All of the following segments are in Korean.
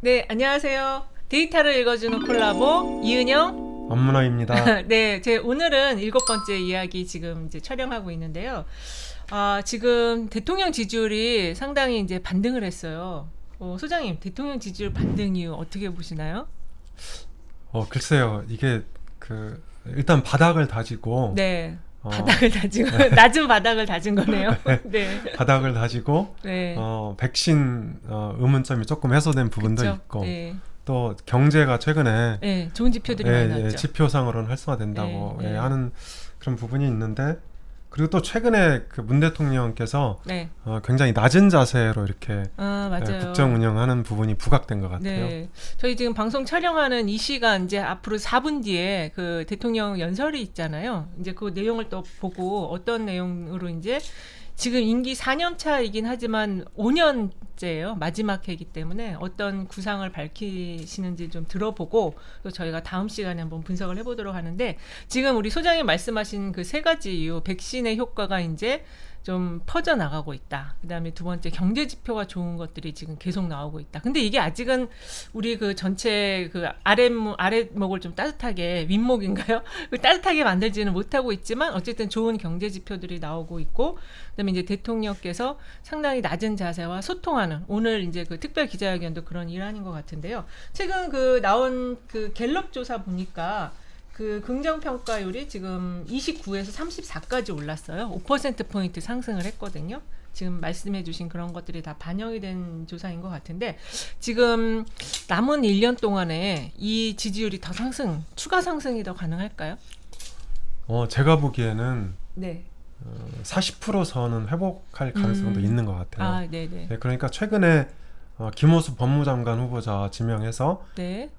네, 안녕하세요. 데이터를 읽어주는 콜라보 이은영. 안문화입니다. 네, 제 오늘은 7번째 이야기 지금 이제 촬영하고 있는데요. 지금 대통령 지지율이 상당히 이제 반등을 했어요. 소장님, 대통령 지지율 반등 이유 어떻게 보시나요? 글쎄요. 이게 일단 바닥을 다지고 네, 어, 바닥을 다지고 낮은 바닥을 다진 거네요. 네, 바닥을 다지고 네, 백신 의문점이 조금 해소된 부분도 그렇죠. 있고 네, 또 경제가 최근에 네, 좋은 지표들이 많이 나왔죠. 지표상으로는 활성화된다고 네, 네. 하는 그런 부분이 있는데 그리고 또 최근에 그 문 대통령께서 네, 굉장히 낮은 자세로 이렇게 맞아요. 국정 운영하는 부분이 부각된 것 같아요. 네. 저희 지금 방송 촬영하는 이 시간 이제 앞으로 4분 뒤에 그 대통령 연설이 있잖아요. 이제 그 내용을 또 보고 어떤 내용으로 이제 지금 임기 4년 차이긴 하지만 5년째예요. 마지막 해이기 때문에 어떤 구상을 밝히시는지 좀 들어보고 또 저희가 다음 시간에 한번 분석을 해보도록 하는데 지금 우리 소장님 말씀하신 그 세 가지 이유 백신의 효과가 이제 좀 퍼져나가고 있다. 그다음에 두 번째 경제 지표가 좋은 것들이 지금 계속 나오고 있다. 근데 이게 아직은 우리 그 전체 그 아랫목을 좀 따뜻하게 윗목인가요? 따뜻하게 만들지는 못하고 있지만 어쨌든 좋은 경제 지표들이 나오고 있고 그다음에 이제 대통령께서 상당히 낮은 자세와 소통하는 오늘 이제 그 특별 기자회견도 그런 일환인 것 같은데요. 최근 그 나온 그 갤럽 조사 보니까 그 긍정평가율이 지금 29에서 34까지 올랐어요. 5%포인트 상승을 했거든요. 지금 말씀해 주신 그런 것들이 다 반영이 된 조사인 것 같은데 지금 남은 1년 동안에 이 지지율이 더 추가 상승이 더 가능할까요? 제가 보기에는 네. 40% 선은 회복할 가능성도 있는 것 같아요. 네네. 네, 그러니까 최근에 김호수 법무장관 후보자 지명해서 네.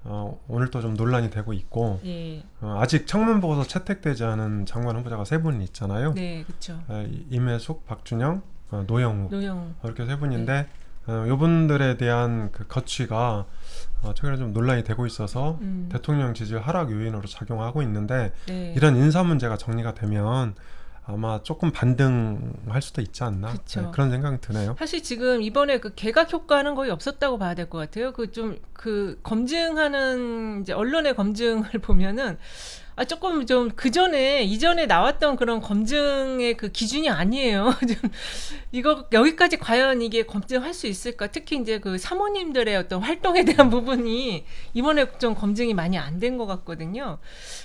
오늘 또 좀 논란이 되고 있고 예. 아직 청문 보고서 채택되지 않은 장관 후보자가 세 분 있잖아요. 네, 그렇죠. 임혜숙, 박준영, 노영우 노영. 이렇게 세 분인데 이분들에 대한 그 거취가 최근에 좀 논란이 되고 있어서 대통령 지지율 하락 요인으로 작용하고 있는데 네. 이런 인사 문제가 정리가 되면 아마 조금 반등할 수도 있지 않나 그런 생각이 드네요. 사실 지금 이번에 그 개각 효과는 거의 없었다고 봐야 될 것 같아요. 그 검증하는 이제 언론의 검증을 보면은 조금 좀 이전에 나왔던 그런 검증의 그 기준이 아니에요. 좀 이거 여기까지 과연 이게 검증할 수 있을까? 특히 이제 그 사모님들의 어떤 활동에 대한 부분이 이번에 좀 검증이 많이 안 된 것 같거든요.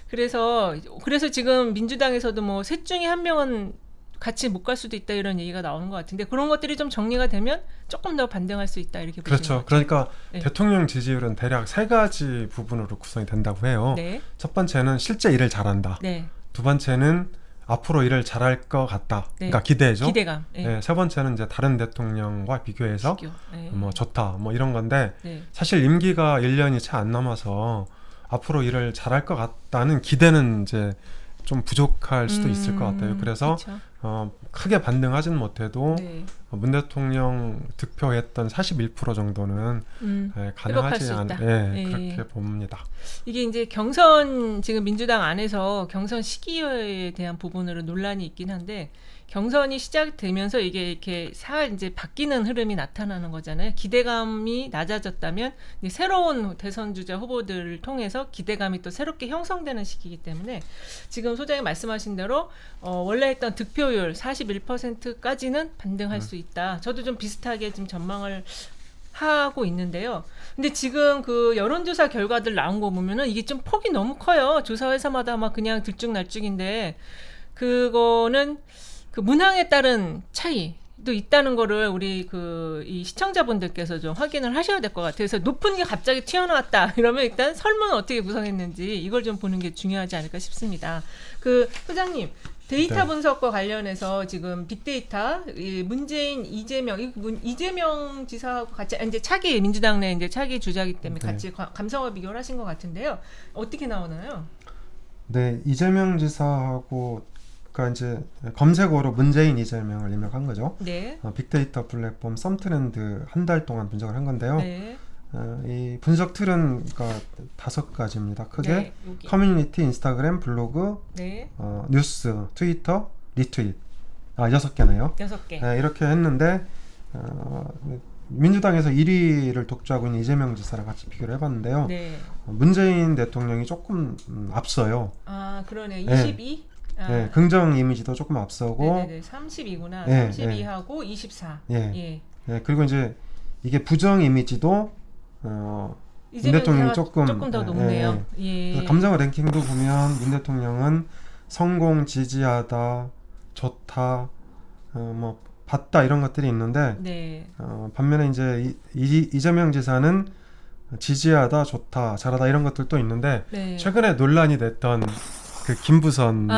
그래서 지금 민주당에서도 뭐 셋 중에 한 명은 같이 못 갈 수도 있다 이런 얘기가 나오는 것 같은데 그런 것들이 좀 정리가 되면 조금 더 반등할 수 있다 이렇게 보시는 그렇죠. 거죠. 그러니까 네. 대통령 지지율은 대략 세 가지 부분으로 구성이 된다고 해요. 네. 첫 번째는 실제 일을 잘한다. 네. 두 번째는 앞으로 일을 잘할 것 같다. 네. 그러니까 기대죠. 기대감. 네. 네, 세 번째는 이제 다른 대통령과 비교해서 네. 뭐 좋다. 뭐 이런 건데 네. 사실 임기가 1년이 채 안 남아서 앞으로 일을 잘할 것 같다는 기대는 이제 좀 부족할 수도 있을 것 같아요. 그래서 크게 반등하진 못해도 네. 문 대통령 득표했던 41% 정도는 가능하지 않을까 그렇게 봅니다. 이게 이제 지금 민주당 안에서 경선 시기에 대한 부분으로 논란이 있긴 한데 경선이 시작되면서 이게 이렇게 이제 바뀌는 흐름이 나타나는 거잖아요. 기대감이 낮아졌다면 이제 새로운 대선 주자 후보들을 통해서 기대감이 또 새롭게 형성되는 시기이기 때문에 지금 소장님 말씀하신 대로 원래 했던 득표율 41%까지는 반등할 수 있다. 저도 좀 비슷하게 지금 전망을 하고 있는데요. 근데 지금 그 여론조사 결과들 나온 거 보면은 이게 좀 폭이 너무 커요. 조사 회사마다 막 그냥 들쭉날쭉인데 그거는 그 문항에 따른 차이도 있다는 거를 우리 이 시청자분들께서 좀 확인을 하셔야 될 것 같아요. 그래서 높은 게 갑자기 튀어나왔다 이러면 일단 설문은 어떻게 구성했는지 이걸 좀 보는 게 중요하지 않을까 싶습니다. 그 소장님 데이터 분석과 관련해서 지금 빅데이터 문재인 이재명 지사하고 같이 이제 민주당 내 이제 차기 주자이기 때문에 같이 감성어 비교를 하신 것 같은데요. 어떻게 나오나요? 네, 이재명 지사하고 그러니까 이제 검색어로 문재인 이재명을 입력한 거죠. 네. 빅데이터 플랫폼 썸트렌드 한 달 동안 분석을 한 건데요. 네. 이 분석 틀은 그러니까 5가지입니다. 크게 네, 커뮤니티, 인스타그램, 블로그, 네. 뉴스, 트위터, 리트윗 6개네요. 6개. 이렇게 했는데 민주당에서 1위를 독주하고 있는 이재명 지사랑 같이 비교를 해봤는데요. 네. 문재인 대통령이 조금 앞서요. 아, 그러네요. 네. 22? 아, 네, 긍정 이미지도 조금 앞서고, 네네네. 32구나. 네, 32하고 24. 예. 예. 네, 그리고 이제 이게 부정 이미지도 문 이재명 대통령이 지사가 조금 더 높네요. 예. 그래서 감정 랭킹도 보면 문 대통령은 성공, 지지하다, 좋다, 뭐 봤다 이런 것들이 있는데 네. 반면에 이제 이재명 지사는 지지하다, 좋다, 잘하다 이런 것들도 있는데 네. 최근에 논란이 됐던 그 김부선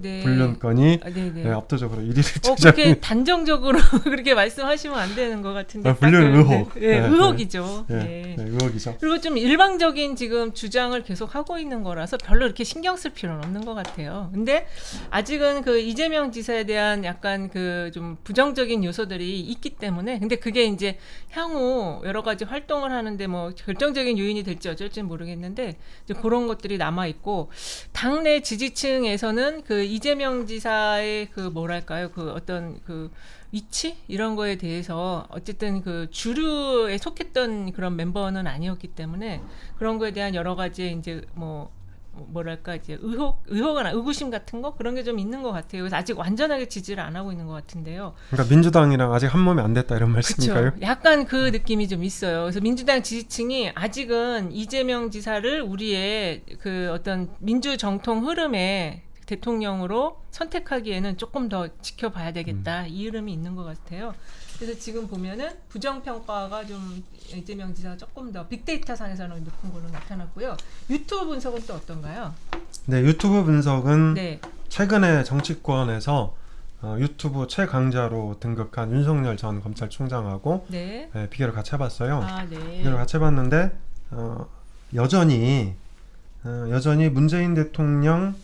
네. 불륜건이 아, 네네. 네, 압도적으로 1위를 그렇게 차지하는 단정적으로 그렇게 말씀하시면 안 되는 것 같은데. 불륜 의혹. 네, 네, 의혹이죠. 네, 네. 네, 의혹이죠. 그리고 좀 일방적인 지금 주장을 계속 하고 있는 거라서 별로 이렇게 신경 쓸 필요는 없는 것 같아요. 근데 아직은 그 이재명 지사에 대한 약간 그 좀 부정적인 요소들이 있기 때문에, 근데 그게 이제 향후 여러 가지 활동을 하는데 뭐 결정적인 요인이 될지 어쩔지 모르겠는데 이제 그런 것들이 남아 있고, 당내 지지층에서는 그 이재명 지사의 그 뭐랄까요, 그 어떤 그 위치 이런 거에 대해서 어쨌든 그 주류에 속했던 그런 멤버는 아니었기 때문에 그런 거에 대한 여러 가지 이제 뭐랄까 이제 의혹이나 의구심 같은 거 그런 게 좀 있는 것 같아요. 그래서 아직 완전하게 지지를 안 하고 있는 것 같은데요. 그러니까 민주당이랑 아직 한 몸이 안 됐다 이런 말씀인가요? 그렇죠. 약간 그 느낌이 좀 있어요. 그래서 민주당 지지층이 아직은 이재명 지사를 우리의 그 어떤 민주 정통 흐름에 대통령으로 선택하기에는 조금 더 지켜봐야 되겠다 이 흐름이 있는 것 같아요. 그래서 지금 보면은 부정평가가 좀 이재명 지사가 조금 더 빅데이터 상에서는 높은 걸로 나타났고요. 유튜브 분석은 또 어떤가요? 네, 유튜브 분석은 네. 최근에 정치권에서 유튜브 최강자로 등극한 윤석열 전 검찰총장하고 네. 비교를 같이 해봤어요. 아, 네. 비교를 같이 해봤는데 여전히 문재인 대통령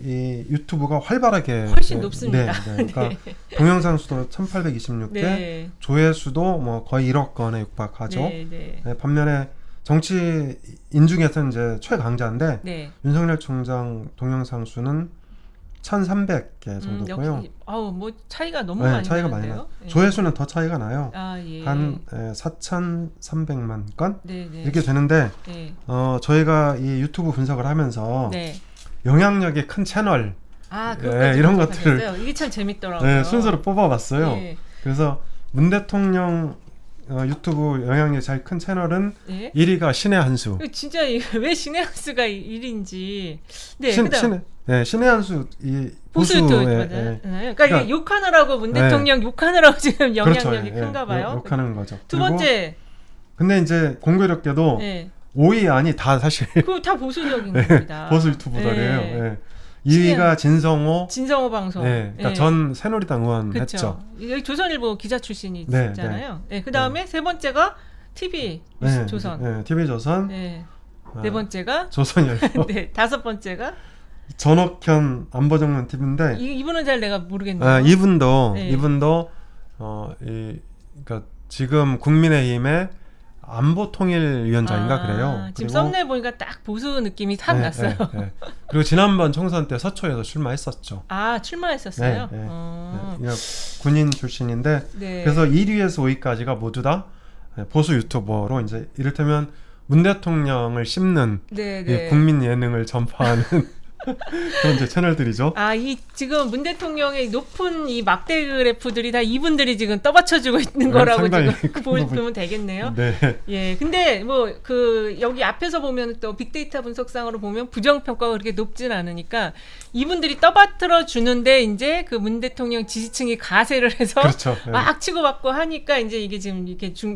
이 유튜브가 활발하게 훨씬 높습니다. 그러니까 네. 동영상 수도 1826개, 네. 조회수도 뭐 거의 1억 건에 육박하죠. 네, 네. 반면에 정치인 중에서는 이제 최강자인데 네. 윤석열 총장 동영상 수는 1,300개 정도고요. 역시 뭐 차이가 너무 네, 많이 차이가 많이 나는데요. 나요. 네. 조회수는 더 차이가 나요. 아, 예. 한 4,300만 건 네, 네. 이렇게 되는데 네. 저희가 이 유튜브 분석을 하면서 네. 영향력이 큰 채널 이런 이런 것들을 이게 참 재밌더라고요. 순서로 뽑아봤어요. 네. 그래서 문 대통령 유튜브 영향력이 제일 큰 채널은 네. 1위가 신의 한수. 진짜 왜 신의 한수가 1인지. 네, 신의 한수 이 보수 유튜브 맞아요. 그러니까 이게 욕하느라고 문 대통령 욕하느라고 지금 영향력이 그렇죠. 큰가 봐요. 욕하는 거죠. 두 번째. 근데 이제 공교롭게도 5위 안이 다 사실 그거 다 보수적인 겁니다. 보수 유튜버들이에요. 2위가 진성호 방송. 그러니까 전 새누리당 의원 했죠. 여기 조선일보 기자 출신이잖아요. 그 다음에 세 번째가 TV 조선. TV 조선. 네 번째가 조선일보. 네, 다섯 번째가 전옥현 안보정론 TV인데 이분은 잘 내가 모르겠네요. 이분도 그러니까 지금 국민의힘의 안보통일위원장인가 그래요. 지금 썸네일 보니까 딱 보수 느낌이 탁 났어요. 그리고 지난번 총선 때 서초에서 출마했었죠. 출마했었어요? 군인 출신인데 그래서 1위에서 5위까지가 모두 다 보수 유튜버로 이제 이를테면 문 대통령을 씹는 국민 예능을 전파하는 그런 이제 채널들이죠. 이 지금 문 대통령의 높은 이 막대 그래프들이 다 이분들이 지금 떠받쳐주고 있는 거라고 지금 보면 되겠네요. 네. 예, 근데 여기 앞에서 보면 또 빅데이터 분석상으로 보면 부정평가가 그렇게 높진 않으니까 이분들이 떠받들어 주는데 이제 그 문 대통령 지지층이 가세를 해서 그렇죠. 막 치고받고 하니까 이제 이게 지금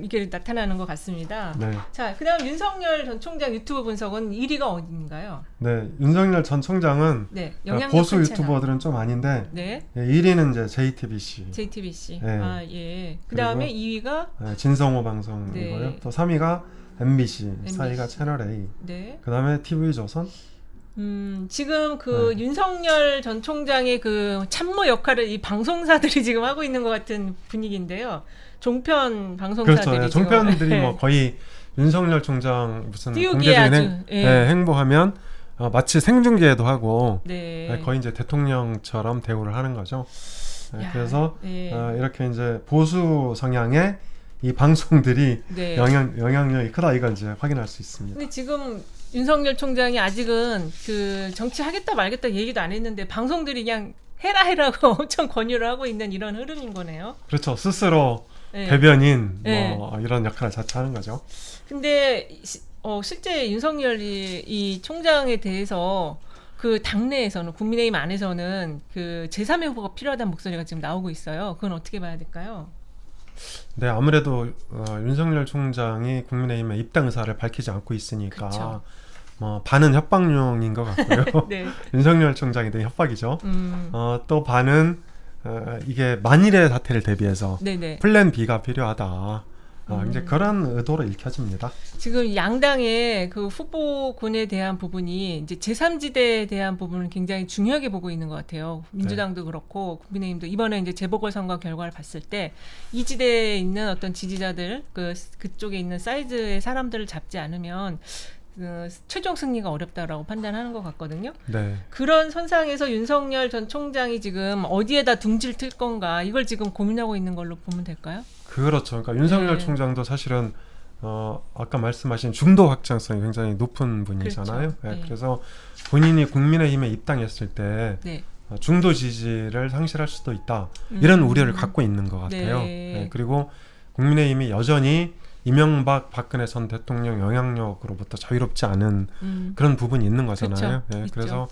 이게 나타나는 것 같습니다. 네. 자, 그다음 윤석열 전 총장 유튜브 분석은 1위가 어딘가요? 네, 윤석열 전 총장은 보수 유튜버들은 좀 아닌데 1위는 이제 JTBC. 그다음에 2위가 진성호 방송이고요. 또 3위가 MBC, 4위가 채널 A. 그다음에 TV조선. 지금 윤석열 전 총장의 그 참모 역할을 이 방송사들이 지금 하고 있는 것 같은 분위기인데요. 종편 방송사들이 그렇죠. 종편들이 뭐 거의 윤석열 총장 무슨 공개적인 행보하면 마치 생중계도 하고 거의 이제 대통령처럼 대우를 하는 거죠. 그래서 이렇게 이제 보수 성향의 이 방송들이 네. 영향력이 크다 이걸 이제 확인할 수 있습니다. 근데 지금 윤석열 총장이 아직은 그 정치하겠다 말겠다 얘기도 안 했는데 방송들이 그냥 해라고 엄청 권유를 하고 있는 이런 흐름인 거네요. 그렇죠. 스스로 네. 대변인 네. 뭐 이런 역할을 자처하는 거죠. 근데 실제 윤석열이 이 총장에 대해서 그 당내에서는 국민의힘 안에서는 그 제3의 후보가 필요하다는 목소리가 지금 나오고 있어요. 그건 어떻게 봐야 될까요? 네, 아무래도 윤석열 총장이 국민의힘의 입당 의사를 밝히지 않고 있으니까 그쵸. 뭐 반은 협박용인 것 같고요. 네. 윤석열 총장에 대한 협박이죠. 또 반은 이게 만일의 사태를 대비해서 네네. 플랜 B가 필요하다. 이제 그런 의도로 읽혀집니다. 지금 양당의 그 후보군에 대한 부분이 이제 제3지대에 대한 부분을 굉장히 중요하게 보고 있는 것 같아요. 민주당도 그렇고 국민의힘도 이번에 이제 재보궐선거 결과를 봤을 때 이 지대에 있는 어떤 지지자들 그쪽에 있는 사이즈의 사람들을 잡지 않으면 최종 승리가 어렵다라고 판단하는 것 같거든요. 네. 그런 선상에서 윤석열 전 총장이 지금 어디에다 둥지를 틀 건가 이걸 지금 고민하고 있는 걸로 보면 될까요? 그렇죠. 그러니까 윤석열 네. 총장도 사실은 아까 말씀하신 중도 확장성이 굉장히 높은 분이잖아요. 그렇죠. 네. 그래서 본인이 국민의힘에 입당했을 때 네. 중도 지지를 상실할 수도 있다. 이런 우려를 갖고 있는 것 같아요. 네. 그리고 국민의힘이 여전히 이명박 박근혜 전 대통령 영향력으로부터 자유롭지 않은 그런 부분이 있는 거잖아요. 그래서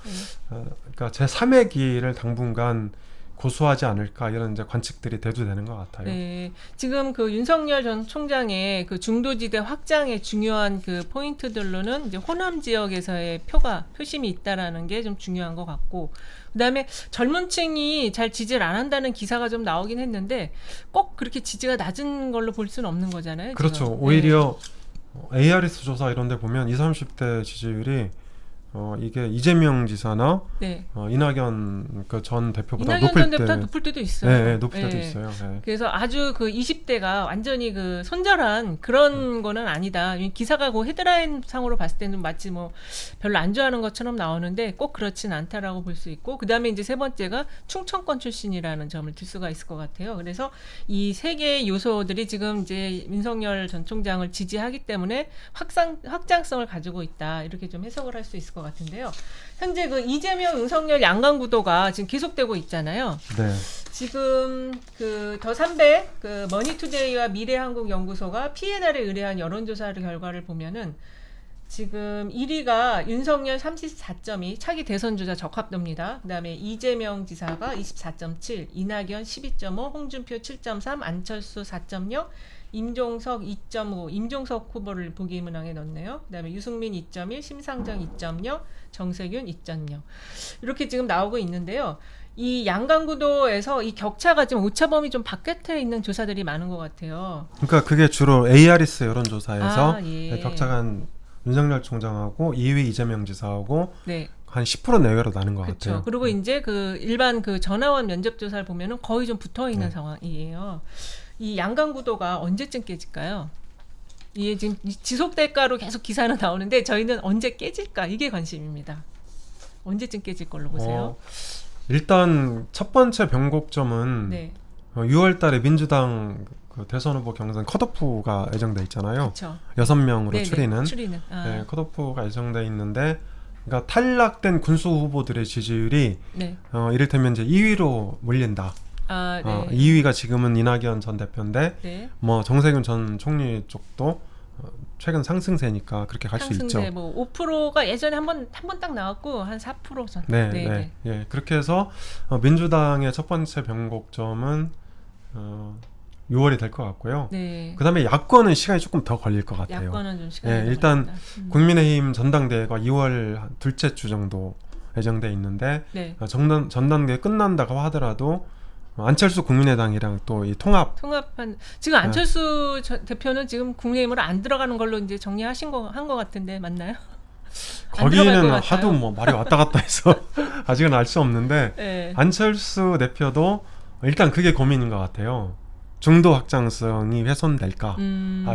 그러니까 제3의 길을 당분간 고수하지 않을까 이런 이제 관측들이 대두되는 것 같아요. 네, 지금 그 윤석열 전 총장의 그 중도지대 확장의 중요한 그 포인트들로는 이제 호남 지역에서의 표심이 있다라는 게 좀 중요한 것 같고, 그다음에 젊은층이 잘 지지를 안 한다는 기사가 좀 나오긴 했는데 꼭 그렇게 지지가 낮은 걸로 볼 수는 없는 거잖아요. 그렇죠. 지금. 오히려 ARS 조사 이런 데 보면 20, 30대 지지율이 이게 이재명 지사나 네. 이낙연 그 전 대표보다 이낙연 높을 전 때, 대표보다 높을 때도 있어요. 네, 높을 때도 있어요. 네. 그래서 아주 그 20대가 완전히 그 손절한 그런 거는 아니다. 기사가 그 헤드라인 상으로 봤을 때는 마치 뭐 별로 안 좋아하는 것처럼 나오는데 꼭 그렇진 않다라고 볼 수 있고, 그 다음에 이제 세 번째가 충청권 출신이라는 점을 들 수가 있을 것 같아요. 그래서 이 세 개의 요소들이 지금 이제 윤석열 전 총장을 지지하기 때문에 확장성을 가지고 있다. 이렇게 좀 해석을 할 수 있을 것 같은데요. 현재 그 이재명, 윤석열 양강 구도가 지금 계속되고 있잖아요. 네. 지금 그 더 300 그 머니투데이와 미래한국연구소가 P&L에 의뢰한 여론조사 결과를 보면은 지금 1위가 윤석열 34.2 차기 대선 주자 적합도입니다. 그다음에 이재명 지사가 24.7, 이낙연 12.5, 홍준표 7.3, 안철수 4.0, 임종석 2.5, 임종석 후보를 보기문항에 넣네요. 그다음에 유승민 2.1, 심상정 2.0, 정세균 2.0 이렇게 지금 나오고 있는데요. 이 양강구도에서 이 격차가 좀 오차범위 좀 바깥에 있는 조사들이 많은 것 같아요. 그러니까 그게 주로 ARS 여론조사에서 예. 격차가 한 윤석열 총장하고 2위 이재명 지사하고 네. 한 10% 내외로 나는 것 그렇죠. 같아요. 그리고 이제 그 일반 그 전화원 면접 조사를 보면은 거의 좀 붙어 있는 네. 상황이에요. 이 양강 구도가 언제쯤 깨질까요? 이게 지금 지속될까로 계속 기사는 나오는데 저희는 언제 깨질까 이게 관심입니다. 언제쯤 깨질 걸로 보세요? 일단 첫 번째 변곡점은 네. 6월달에 민주당 그 대선 후보 경선 컷오프가 예정돼 있잖아요. 그렇죠. 6명으로 추리는. 아. 컷오프가 예정돼 있는데, 그러니까 탈락된 군수 후보들의 지지율이 네. 이를테면 이제 2위로 몰린다. 아, 네. 2위가 지금은 이낙연 전 대표인데, 네. 뭐 정세균 전 총리 쪽도 최근 상승세니까 그렇게 갈 수 있죠. 뭐 5%가 예전에 한 번 딱 나왔고 한 4% 전. 네. 예. 그렇게 해서 민주당의 첫 번째 변곡점은 6월이 될 것 같고요. 네. 그다음에 야권은 시간이 조금 더 걸릴 것 같아요. 야권은 좀 시간이 더 일단 걸린다. 국민의힘 전당대회가 2월 둘째 주 정도 예정돼 있는데, 네. 전당대회 끝난다고 하더라도 안철수 국민의당이랑 또 이 통합한 지금 안철수 대표는 지금 국민의힘으로 안 들어가는 걸로 이제 정리하신 한 것 같은데 맞나요? 거기는 하도 뭐 말이 왔다 갔다 해서 아직은 알 수 없는데, 네. 안철수 대표도 일단 그게 고민인 것 같아요. 중도 확장성이 훼손될까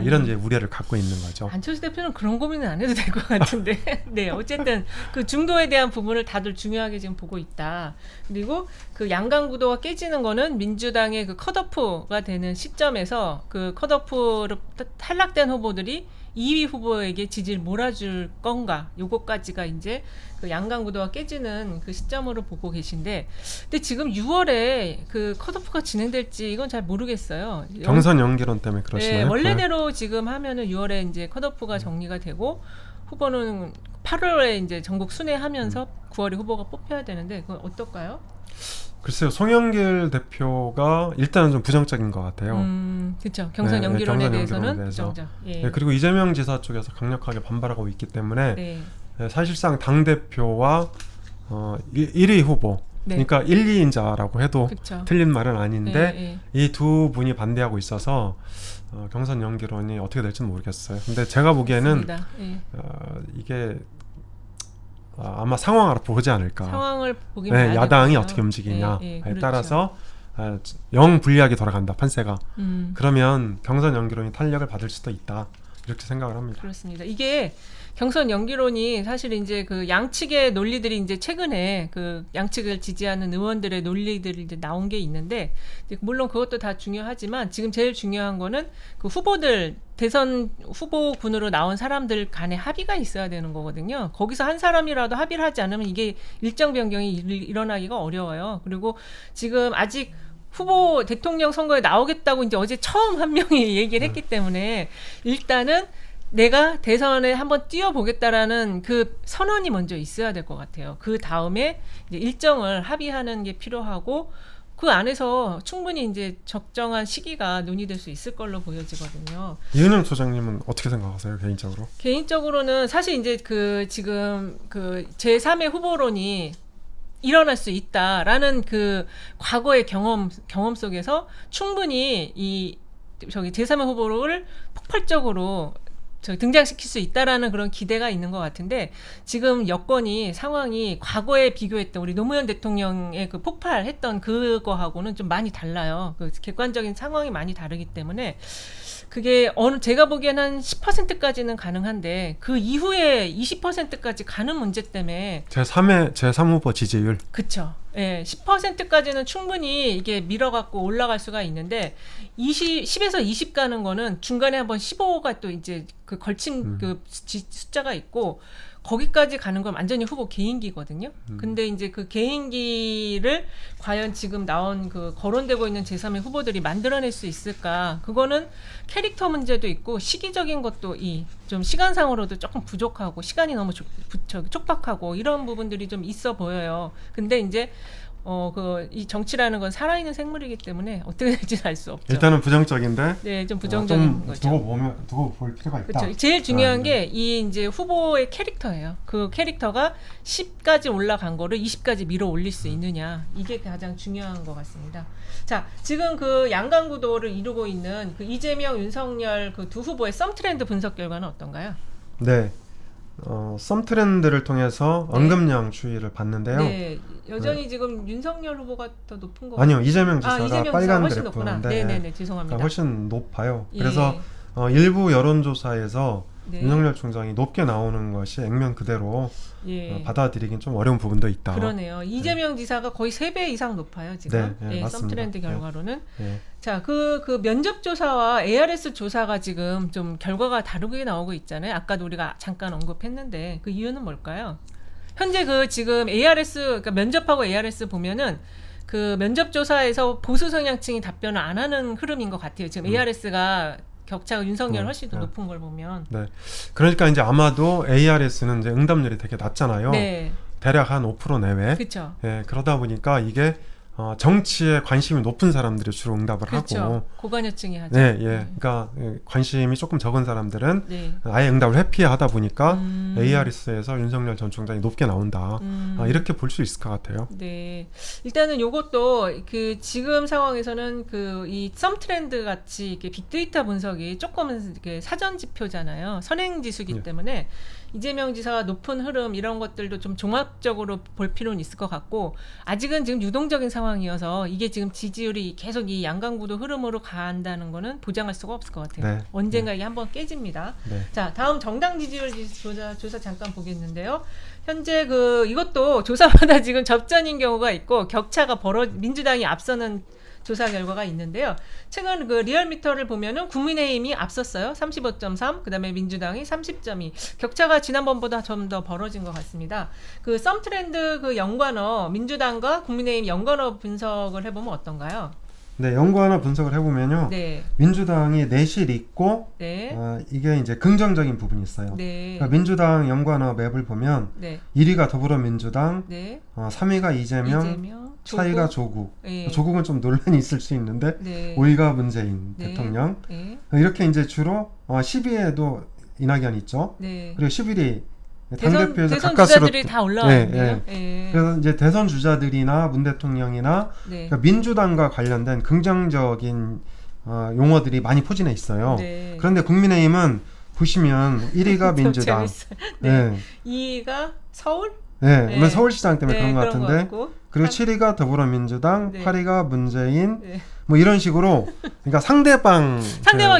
이런 이제 우려를 갖고 있는 거죠. 안철수 대표는 그런 고민은 안 해도 될 것 같은데 네 어쨌든 그 중도에 대한 부분을 다들 중요하게 지금 보고 있다. 그리고 그 양강 구도가 깨지는 거는 민주당의 그 컷오프가 되는 시점에서 그 컷오프로 탈락된 후보들이 2위 후보에게 지지를 몰아줄 건가 요거까지가 이제 그 양강 구도가 깨지는 그 시점으로 보고 계신데 근데 지금 6월에 그 컷오프가 진행될지 이건 잘 모르겠어요. 경선 연기론 때문에 그러시나요? 네, 원래대로 지금 하면은 6월에 이제 컷오프가 정리가 되고 후보는 8월에 이제 전국 순회하면서 9월에 후보가 뽑혀야 되는데 그건 어떨까요? 글쎄요, 송영길 대표가 일단은 좀 부정적인 것 같아요. 그렇죠. 경선 연기론에 대해서는 부정적. 예. 네, 그리고 이재명 지사 쪽에서 강력하게 반발하고 있기 때문에 네. 사실상 당 대표와 1위 후보, 네. 그러니까 1, 2인자라고 해도 그쵸. 틀린 말은 아닌데 이 두 분이 반대하고 있어서 경선 연기론이 어떻게 될지는 모르겠어요. 근데 제가 보기에는 이게 아마 상황을 보지 않을까. 상황을 보긴 네, 야당이 어떻게 움직이냐에 그렇죠. 따라서 영 불리하게 돌아간다 판세가. 그러면 경선 연기론이 탄력을 받을 수도 있다 이렇게 생각을 합니다. 그렇습니다. 이게 경선 연기론이 사실 이제 그 양측의 논리들이 이제 최근에 그 양측을 지지하는 의원들의 논리들이 이제 나온 게 있는데 물론 그것도 다 중요하지만 지금 제일 중요한 거는 그 후보들 대선 후보군으로 나온 사람들 간에 합의가 있어야 되는 거거든요. 거기서 한 사람이라도 합의를 하지 않으면 이게 일정 변경이 일어나기가 어려워요. 그리고 지금 아직 후보 대통령 선거에 나오겠다고 이제 어제 처음 한 명이 얘기를 했기 때문에 일단은 내가 대선에 한번 뛰어보겠다라는 그 선언이 먼저 있어야 될 것 같아요. 그 다음에 이제 일정을 합의하는 게 필요하고 그 안에서 충분히 이제 적정한 시기가 논의될 수 있을 걸로 보여지거든요. 이은영 소장님은 어떻게 생각하세요, 개인적으로? 개인적으로는 사실 이제 그 지금 그 제3의 후보론이 일어날 수 있다라는 그 과거의 경험 속에서 충분히 이 제3의 후보를 폭발적으로 등장시킬 수 있다라는 그런 기대가 있는 것 같은데 지금 여건이 상황이 과거에 비교했던 우리 노무현 대통령의 그 폭발했던 그거하고는 좀 많이 달라요. 그 객관적인 상황이 많이 다르기 때문에 그게 제가 보기에는 한 10%까지는 가능한데 그 이후에 20%까지 가는 문제 때문에 제3 후보 지지율. 그렇죠. 예, 10%까지는 충분히 이게 밀어갖고 올라갈 수가 있는데 10에서 20 가는 거는 중간에 한번 15가 또 이제 그 걸친 그 숫자가 있고 거기까지 가는 건 완전히 후보 개인기거든요. 근데 이제 그 개인기를 과연 지금 나온 그 거론되고 있는 제3의 후보들이 만들어낼 수 있을까? 그거는 캐릭터 문제도 있고 시기적인 것도 좀 시간상으로도 조금 부족하고 시간이 너무 촉박하고 이런 부분들이 좀 있어 보여요. 근데 이제 이 정치라는 건 살아있는 생물이기 때문에 어떻게 될지 알 수 없죠. 일단은 부정적인데. 네, 좀 부정적인 좀 거죠. 두고 볼 필요가 있다. 그렇죠. 제일 중요한 게 이 이제 후보의 캐릭터예요. 그 캐릭터가 10까지 올라간 거를 20까지 밀어 올릴 수 있느냐. 이게 가장 중요한 것 같습니다. 자, 지금 그 양강 구도를 이루고 있는 그 이재명, 윤석열 그 두 후보의 썸 트렌드 분석 결과는 어떤가요? 네. 썸 트렌드를 통해서 언급량 추이를 봤는데요. 네, 여전히 지금 윤석열 후보가 더 높은 거 아니요, 이재명 지사가 이재명 빨간 지사가 훨씬 그래프인데 네네네, 죄송합니다. 훨씬 높아요. 예. 그래서 일부 여론조사에서 네. 윤석열 총장이 높게 나오는 것이 액면 그대로 받아들이긴 좀 어려운 부분도 있다. 그러네요. 이재명 지사가 거의 3배 이상 높아요 지금. 네, 맞습니다. 썸 트렌드 결과로는. 네. 자, 그 면접 조사와 ARS 조사가 지금 좀 결과가 다르게 나오고 있잖아요. 아까도 우리가 잠깐 언급했는데 그 이유는 뭘까요? 현재 그 지금 그러니까 면접하고 ARS 보면은 그 면접 조사에서 보수 성향층이 답변을 안 하는 흐름인 것 같아요. 지금 ARS가 격차가 윤석열 훨씬 더 높은 걸 보면. 네. 그러니까 이제 아마도 ARS는 이제 응답률이 되게 낮잖아요. 네. 대략 한 5% 내외. 그렇죠. 예, 그러다 보니까 이게 정치에 관심이 높은 사람들이 주로 응답을 그렇죠. 하고 고관여층이 하죠. 네, 그러니까 관심이 조금 적은 사람들은 네. 아예 응답을 회피하다 보니까 ARS에서 윤석열 전 총장이 높게 나온다. 이렇게 볼 수 있을 것 같아요. 네, 일단은 요것도 그 지금 상황에서는 그 이 썸 트렌드 같이 이렇게 빅데이터 분석이 조금은 이렇게 사전 지표잖아요. 선행 지수기 때문에 이재명 지사가 높은 흐름 이런 것들도 좀 종합적으로 볼 필요는 있을 것 같고 아직은 지금 유동적인 상황. 상황이어서 이게 지금 지지율이 계속 이 양강구도 흐름으로 간다는 거는 보장할 수가 없을 것 같아요. 네. 언젠가 이게 한번 깨집니다. 네. 자, 다음 정당 지지율 조사 잠깐 보겠는데요. 현재 이것도 조사마다 지금 접전인 경우가 있고 격차가 민주당이 앞서는 조사 결과가 있는데요. 최근 리얼미터를 보면은 국민의힘이 앞섰어요. 35.3, 그다음에 민주당이 30.2. 격차가 지난번보다 좀 더 벌어진 것 같습니다. 썸트렌드 연관어 민주당과 국민의힘 연관어 분석을 해보면 어떤가요? 네, 연관어 분석을 해보면요. 네. 민주당이 내실 있고, 네. 이게 이제 긍정적인 부분이 있어요. 네. 그러니까 민주당 연관어 맵을 보면, 네. 1위가 더불어민주당, 네. 3위가 이재명, 4위가 조국. 네. 조국은 좀 논란이 있을 수 있는데, 네. 5위가 문재인 네. 대통령. 네. 이렇게 이제 주로 10위에도 이낙연 있죠. 네. 그리고 11위 대선 당대표에서 대선 가까스로 주자들이 다 올라왔네요. 네. 그래서 이제 대선 주자들이나 문 대통령이나 네. 그러니까 민주당과 관련된 긍정적인 용어들이 많이 포진해 있어요. 네. 그런데 국민의힘은 보시면 1위가 민주당, 네. 2위가 서울? 네, 네. 서울시장 때문에 네, 그런 것 같은데, 그리고 7위가 더불어민주당, 네. 8위가 문재인, 네. 뭐 이런 식으로, 그러니까 상대방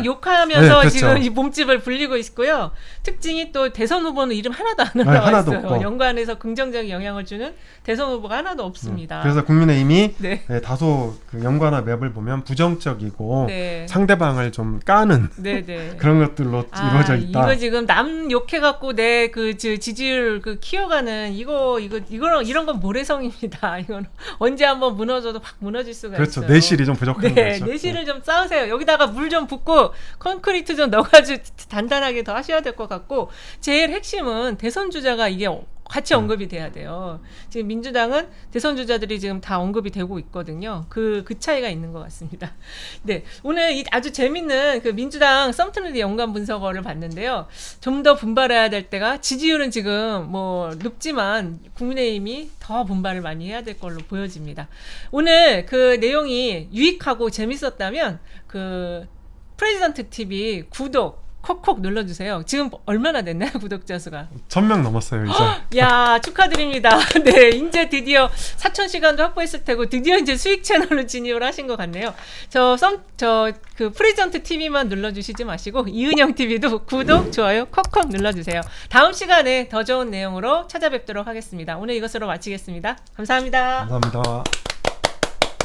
욕하면서 네, 그렇죠. 지금 이 몸집을 불리고 있고요. 특징이 또 대선 후보는 이름 하나도 안 네, 올라와 하나도 있어요. 없고. 연관에서 긍정적인 영향을 주는 대선 후보가 하나도 없습니다. 그래서 국민의힘이 네. 다소 연관어 맵을 보면 부정적이고 네. 상대방을 좀 까는 네네. 그런 것들로 이루어져 있다. 이거 지금 남 욕해갖고 내 지지율 키워가는 이런 건 모래성입니다. 이건 언제 한번 무너져도 확 무너질 수가 그렇죠. 있어요. 내실이 좀 부족한 거죠. 내실을 좀 쌓으세요. 여기다가 물 좀 붓고 콘크리트 좀 넣어가지고 단단하게 더 하셔야 될 것 같고, 제일 핵심은 대선 주자가 이게 같이 언급이 돼야 돼요. 지금 민주당은 대선 주자들이 지금 다 언급이 되고 있거든요. 그 차이가 있는 것 같습니다. 네, 오늘 아주 재밌는 민주당 썸트렌드 연관 분석어를 봤는데요. 좀 더 분발해야 될 때가, 지지율은 지금 높지만 국민의힘이 더 분발을 많이 해야 될 걸로 보여집니다. 오늘 내용이 유익하고 재밌었다면 프레지던트 TV 구독 콕콕 눌러주세요. 지금 얼마나 됐나요, 구독자 수가? 1000명 넘었어요, 이제. 야, 축하드립니다. 네, 이제 드디어 4,000시간도 확보했을 테고, 드디어 이제 수익 채널로 진입을 하신 것 같네요. 프레지던트 TV만 눌러주시지 마시고, 이은영 TV도 구독, 좋아요, 콕콕 눌러주세요. 다음 시간에 더 좋은 내용으로 찾아뵙도록 하겠습니다. 오늘 이것으로 마치겠습니다. 감사합니다. 감사합니다.